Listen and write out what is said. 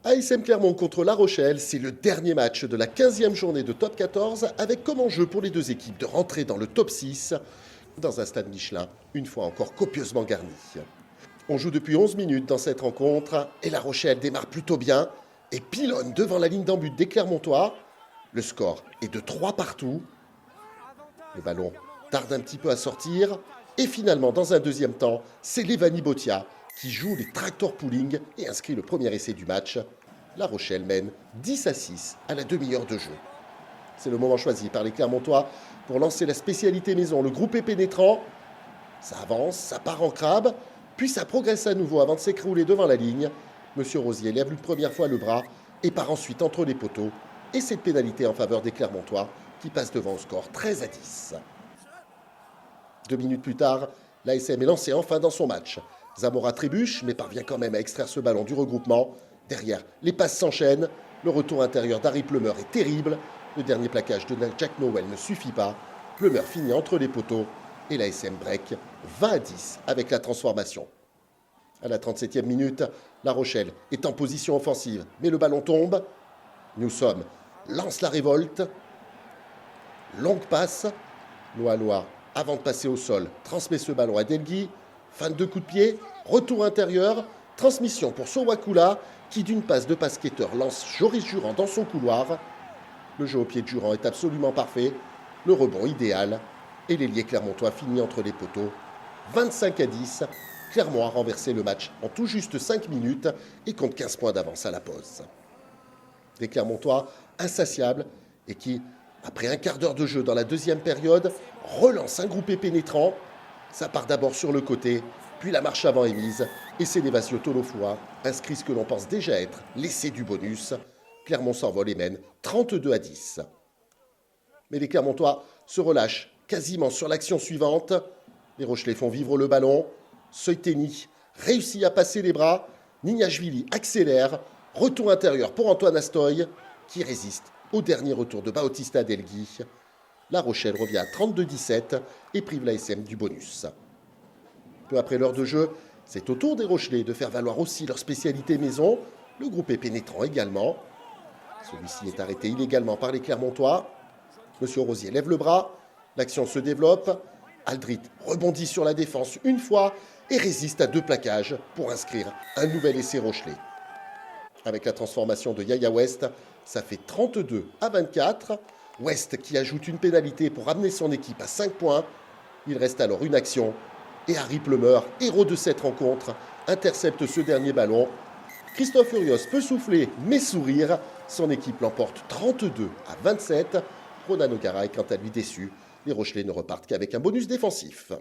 ASM Clermont contre La Rochelle, c'est le dernier match de la 15e journée de Top 14 avec comme enjeu pour les deux équipes de rentrer dans le Top 6 dans un stade Michelin, une fois encore copieusement garni. On joue depuis 11 minutes dans cette rencontre et La Rochelle démarre plutôt bien et pilonne devant la ligne d'en but des Clermontois. Le score est de 3 partout. Le ballon tarde un petit peu à sortir et finalement, dans un deuxième temps, c'est Levani Botia qui joue les tractor pooling et inscrit le premier essai du match. La Rochelle mène 10-6 à la demi-heure de jeu. C'est le moment choisi par les Clermontois pour lancer la spécialité maison, le groupe est pénétrant. Ça avance, ça part en crabe, puis ça progresse à nouveau avant de s'écrouler devant la ligne. Monsieur Rosier lève une première fois le bras et part ensuite entre les poteaux. Et cette pénalité en faveur des Clermontois qui passe devant au score 13-10. 2 minutes plus tard, l'ASM est lancé enfin dans son match. Zamora trébuche, mais parvient quand même à extraire ce ballon du regroupement. Derrière, les passes s'enchaînent. Le retour intérieur d'Harry Plummer est terrible. Le dernier plaquage de Jack Nowell ne suffit pas. Plummer finit entre les poteaux et l'ASM break 20-10 avec la transformation. À la 37e minute, La Rochelle est en position offensive, mais le ballon tombe. Nous sommes lance la révolte. Longue passe. Loa, avant de passer au sol, transmet ce ballon à Delgui. Fin de 2 coups de pied, retour intérieur, transmission pour Sowakula qui d'une passe de basketteur lance Joris Jurand dans son couloir. Le jeu au pied de Jurand est absolument parfait, le rebond idéal et l'ailier clermontois finit entre les poteaux. 25-10, Clermont a renversé le match en tout juste 5 minutes et compte 15 points d'avance à la pause. Des Clermontois insatiables et qui, après un quart d'heure de jeu dans la deuxième période, relancent un groupé pénétrant. Ça part d'abord sur le côté, puis la marche avant est mise, et c'est Levasio Tolofua inscrit ce que l'on pense déjà être l'essai du bonus. Clermont s'envole et mène 32-10. Mais les Clermontois se relâchent quasiment sur l'action suivante. Les Rochelais font vivre le ballon. Soiteni réussit à passer les bras. Nignashvili accélère. Retour intérieur pour Antoine Astoy, qui résiste au dernier retour de Bautista Delgui. La Rochelle revient à 32-17 et prive l'ASM du bonus. Peu après l'heure de jeu, c'est au tour des Rochelais de faire valoir aussi leur spécialité maison. Le groupe est pénétrant également. Celui-ci est arrêté illégalement par les Clermontois. Monsieur Rosier lève le bras. L'action se développe. Aldrit rebondit sur la défense une fois et résiste à 2 plaquages pour inscrire un nouvel essai Rochelais. Avec la transformation de Yaya West, ça fait 32-24. West qui ajoute une pénalité pour ramener son équipe à 5 points. Il reste alors une action. Et Harry Plummer, héros de cette rencontre, intercepte ce dernier ballon. Christophe Urios peut souffler mais sourire. Son équipe l'emporte 32-27. Ronan O'Gara est quant à lui déçu. Les Rochelais ne repartent qu'avec un bonus défensif.